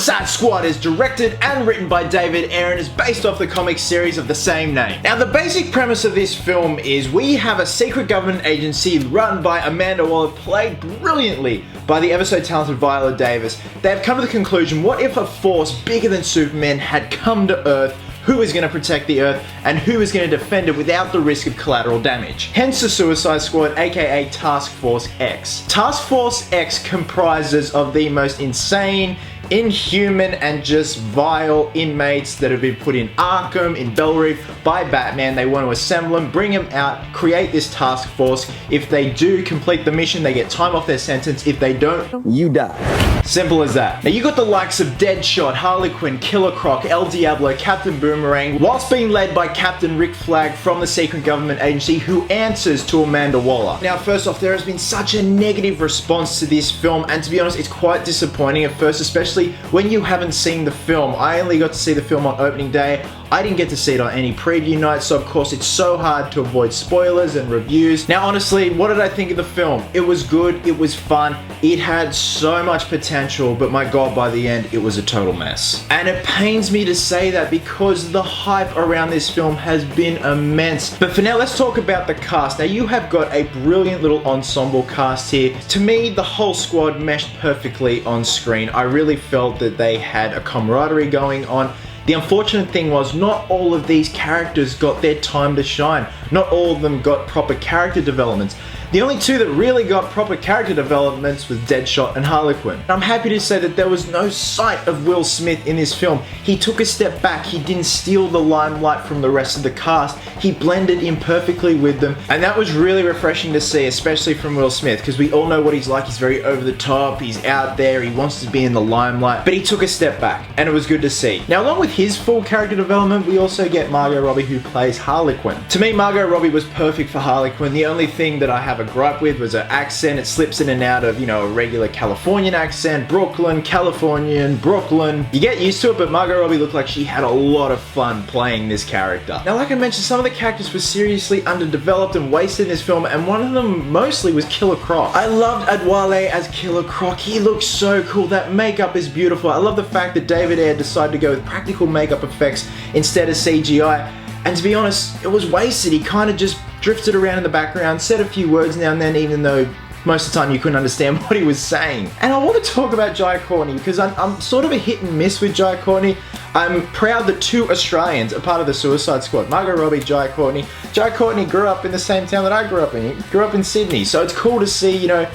Suicide Squad is directed and written by David Ayer and is based off the comic series of the same name. Now, the basic premise of this film is we have a secret government agency run by Amanda Waller, played brilliantly by the ever so talented Viola Davis. They have come to the conclusion, what if a force bigger than Superman had come to Earth? Who is going to protect the Earth and who is going to defend it without the risk of collateral damage? Hence the Suicide Squad, aka Task Force X. Task Force X comprises of the most insane, inhuman and just vile inmates that have been put in Arkham, in Bellerive by Batman. They want to assemble them, bring them out, create this task force. If they do complete the mission, they get time off their sentence. If they don't, you die. Simple as that. Now you got the likes of Deadshot, Harley Quinn, Killer Croc, El Diablo, Captain Boomerang, whilst being led by Captain Rick Flag from the secret government agency who answers to Amanda Waller. Now first off, there has been such a negative response to this film, and to be honest, it's quite disappointing at first, especially when you haven't seen the film. I only got to see the film on opening day. I didn't get to see it on any preview night, so of course it's so hard to avoid spoilers and reviews. Now honestly, what did I think of the film? It was good, it was fun, it had so much potential, but my god, by the end, it was a total mess. And it pains me to say that because the hype around this film has been immense. But for now, let's talk about the cast. Now you have got a brilliant little ensemble cast here. To me, the whole squad meshed perfectly on screen. I really felt that they had a camaraderie going on. The unfortunate thing was not all of these characters got their time to shine. Not all of them got proper character developments. The only two that really got proper character developments was Deadshot and Harley Quinn. I'm happy to say that there was no sight of Will Smith in this film. He took a step back, he didn't steal the limelight from the rest of the cast, he blended in perfectly with them, and that was really refreshing to see, especially from Will Smith, because we all know what he's like. He's very over the top, he's out there, he wants to be in the limelight, but he took a step back, and it was good to see. Now, along with his full character development, we also get Margot Robbie, who plays Harley Quinn. To me, Margot Robbie was perfect for Harley Quinn. The only thing that I have a gripe with was her accent. It slips in and out of, you know, a regular Californian accent, Brooklyn, Californian, Brooklyn. You get used to it, but Margot Robbie looked like she had a lot of fun playing this character. Now, like I mentioned, some of the characters were seriously underdeveloped and wasted in this film, and one of them mostly was Killer Croc. I loved Adwale as Killer Croc. He looks so cool. That makeup is beautiful. I love the fact that David Ayer decided to go with practical makeup effects instead of CGI. And to be honest, it was wasted. He kind of just drifted around in the background, said a few words now and then, even though most of the time you couldn't understand what he was saying. And I want to talk about Jai Courtney because I'm sort of a hit and miss with Jai Courtney. I'm proud that two Australians are part of the Suicide Squad. Margot Robbie, Jai Courtney. Jai Courtney grew up in the same town that I grew up in. He grew up in Sydney. So it's cool to see, you know,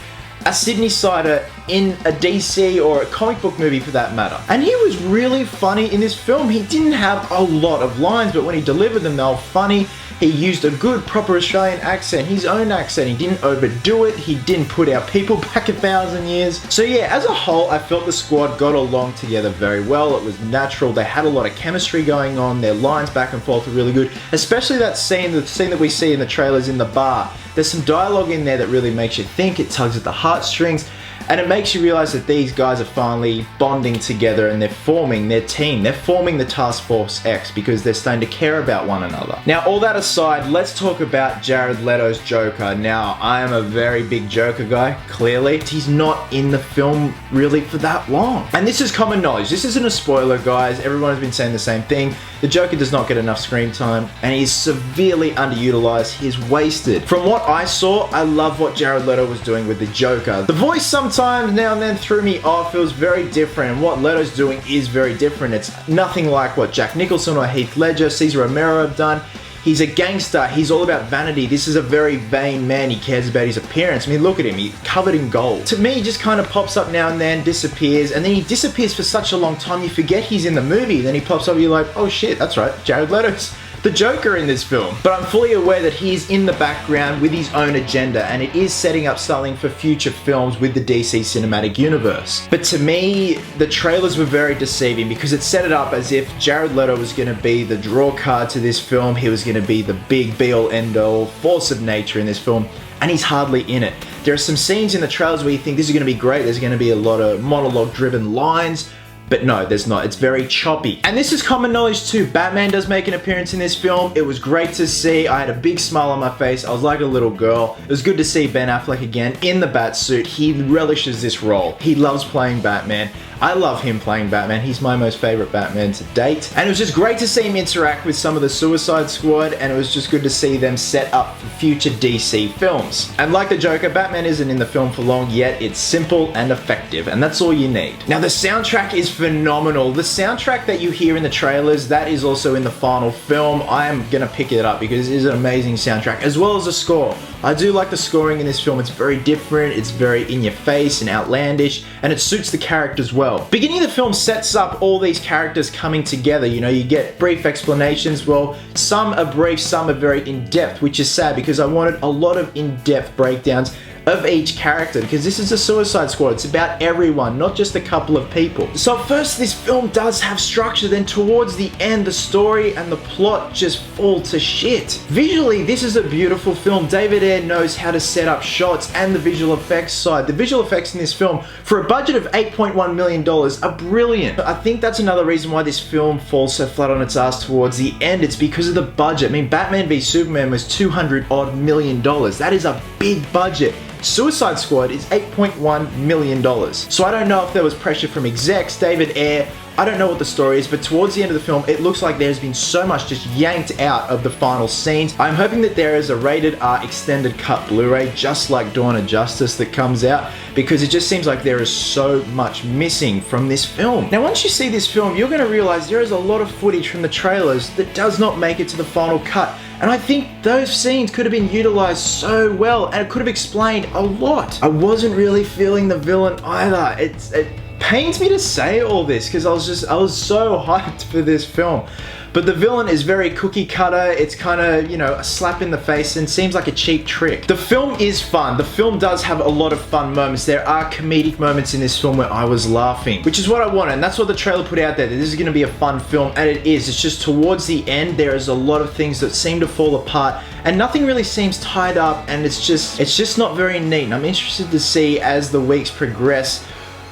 a Sydney-sider in a DC or a comic book movie for that matter. And he was really funny in this film. He didn't have a lot of lines, but when he delivered them, they were funny. He used a good, proper Australian accent, his own accent. He didn't overdo it. He didn't put our people back 1,000 years. So yeah, as a whole, I felt the squad got along together very well. It was natural. They had a lot of chemistry going on. Their lines back and forth were really good, especially that scene, the scene that we see in the trailers in the bar. There's some dialogue in there that really makes you think. It tugs at the heartstrings. And it makes you realize that these guys are finally bonding together and they're forming their team. They're forming the Task Force X because they're starting to care about one another. Now, all that aside, let's talk about Jared Leto's Joker. Now, I am a very big Joker guy, clearly. He's not in the film really for that long. And this is common knowledge. This isn't a spoiler, guys. Everyone has been saying the same thing. The Joker does not get enough screen time and he's severely underutilized. He's wasted. From what I saw, I love what Jared Leto was doing with the Joker. The voice sometimes now and then threw me off. It was very different, and what Leto's doing is very different. It's nothing like what Jack Nicholson or Heath Ledger, Cesar Romero have done. He's a gangster. He's all about vanity. This is a very vain man. He cares about his appearance. I mean, look at him. He's covered in gold. To me, he just kind of pops up now and then, disappears, and then he disappears for such a long time, you forget he's in the movie. Then he pops up, you're like, oh shit, that's right, Jared Leto's the Joker in this film. But I'm fully aware that he's in the background with his own agenda, and it is setting up something for future films with the DC Cinematic Universe. But to me, the trailers were very deceiving because it set it up as if Jared Leto was going to be the draw card to this film. He was going to be the big be-all end-all force of nature in this film, and he's hardly in it. There are some scenes in the trailers where you think this is going to be great. There's going to be a lot of monologue-driven lines. But no, there's not. It's very choppy. And this is common knowledge too. Batman does make an appearance in this film. It was great to see. I had a big smile on my face. I was like a little girl. It was good to see Ben Affleck again in the Batsuit. He relishes this role. He loves playing Batman. I love him playing Batman. He's my most favorite Batman to date. And it was just great to see him interact with some of the Suicide Squad, and it was just good to see them set up for future DC films. And like the Joker, Batman isn't in the film for long, yet it's simple and effective, and that's all you need. Now the soundtrack is phenomenal. The soundtrack that you hear in the trailers, that is also in the final film. I am gonna pick it up because it is an amazing soundtrack, as well as the score. I do like the scoring in this film. It's very different, it's very in your face and outlandish, and it suits the characters well. Beginning of the film sets up all these characters coming together. You know, you get brief explanations. Well, some are brief, some are very in-depth, which is sad because I wanted a lot of in-depth breakdowns of each character, because this is a Suicide Squad. It's about everyone, not just a couple of people. So at first this film does have structure, then towards the end the story and the plot just fall to shit. Visually, this is a beautiful film. David Ayer knows how to set up shots and the visual effects side. The visual effects in this film, for a budget of $8.1 million, are brilliant. I think that's another reason why this film falls so flat on its ass towards the end. It's because of the budget. I mean, Batman v Superman was $200 odd million. That is a big budget. Suicide Squad is $8.1 million. So I don't know if there was pressure from execs, David Ayer, I don't know what the story is, but towards the end of the film, it looks like there's been so much just yanked out of the final scenes. I'm hoping that there is a rated R extended cut Blu-ray, just like Dawn of Justice, that comes out, because it just seems like there is so much missing from this film. Now, once you see this film, you're gonna realize there is a lot of footage from the trailers that does not make it to the final cut. And I think those scenes could have been utilized so well, and it could have explained a lot. I wasn't really feeling the villain either. It pains me to say all this because I was so hyped for this film. But the villain is very cookie cutter. It's kind of, you know, a slap in the face and seems like a cheap trick. The film is fun. The film does have a lot of fun moments. There are comedic moments in this film where I was laughing, which is what I wanted, and that's what the trailer put out there, that this is going to be a fun film, and it is. It's just towards the end, there is a lot of things that seem to fall apart, and nothing really seems tied up, and it's just not very neat. And I'm interested to see, as the weeks progress,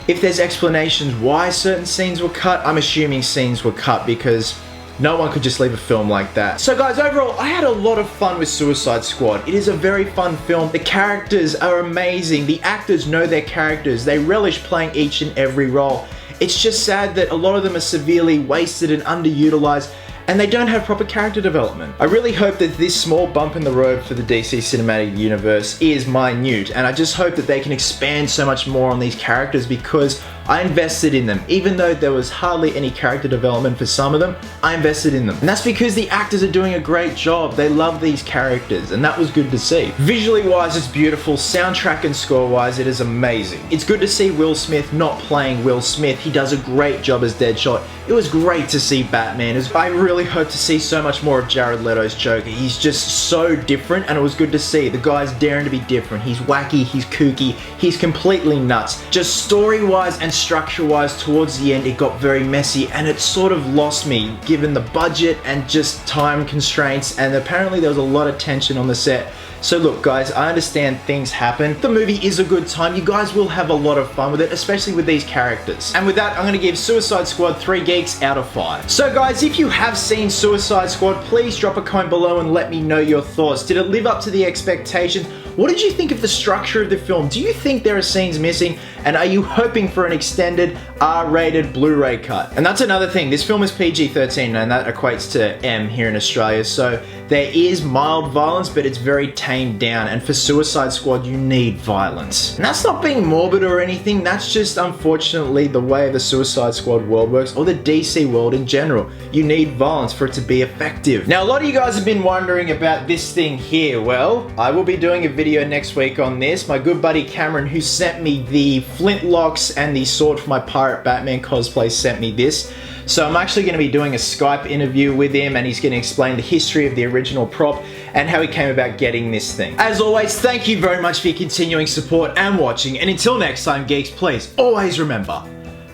if there's explanations why certain scenes were cut. I'm assuming scenes were cut because no one could just leave a film like that. So guys, overall, I had a lot of fun with Suicide Squad. It is a very fun film. The characters are amazing. The actors know their characters. They relish playing each and every role. It's just sad that a lot of them are severely wasted and underutilized, and they don't have proper character development. I really hope that this small bump in the road for the DC Cinematic Universe is minute, and I just hope that they can expand so much more on these characters, because I invested in them. Even though there was hardly any character development for some of them, I invested in them. And that's because the actors are doing a great job. They love these characters, and that was good to see. Visually wise, it's beautiful. Soundtrack and score wise, it is amazing. It's good to see Will Smith not playing Will Smith. He does a great job as Deadshot. It was great to see Batman. I really hope to see so much more of Jared Leto's Joker. He's just so different, and it was good to see. The guy's daring to be different. He's wacky, he's kooky, he's completely nuts. Just story-wise and structure-wise, towards the end, it got very messy, and it sort of lost me, given the budget and just time constraints, and apparently there was a lot of tension on the set. So look guys, I understand things happen. The movie is a good time. You guys will have a lot of fun with it, especially with these characters. And with that, I'm gonna give Suicide Squad 3 geeks out of 5. So guys, if you have seen Suicide Squad, please drop a comment below and let me know your thoughts. Did it live up to the expectations? What did you think of the structure of the film? Do you think there are scenes missing? And are you hoping for an extended R-rated Blu-ray cut? And that's another thing, this film is PG-13, and that equates to M here in Australia, so there is mild violence, but it's very tamed down, and for Suicide Squad, you need violence. And that's not being morbid or anything, that's just unfortunately the way the Suicide Squad world works, or the DC world in general. You need violence for it to be effective. Now, a lot of you guys have been wondering about this thing here. Well, I will be doing a video next week on this. My good buddy Cameron, who sent me the flintlocks and the sword for my Pirate Batman cosplay, sent me this. So I'm actually going to be doing a Skype interview with him, and he's going to explain the history of the original prop and how he came about getting this thing. As always, thank you very much for your continuing support and watching, and until next time, geeks, please always remember,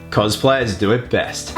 cosplayers do it best.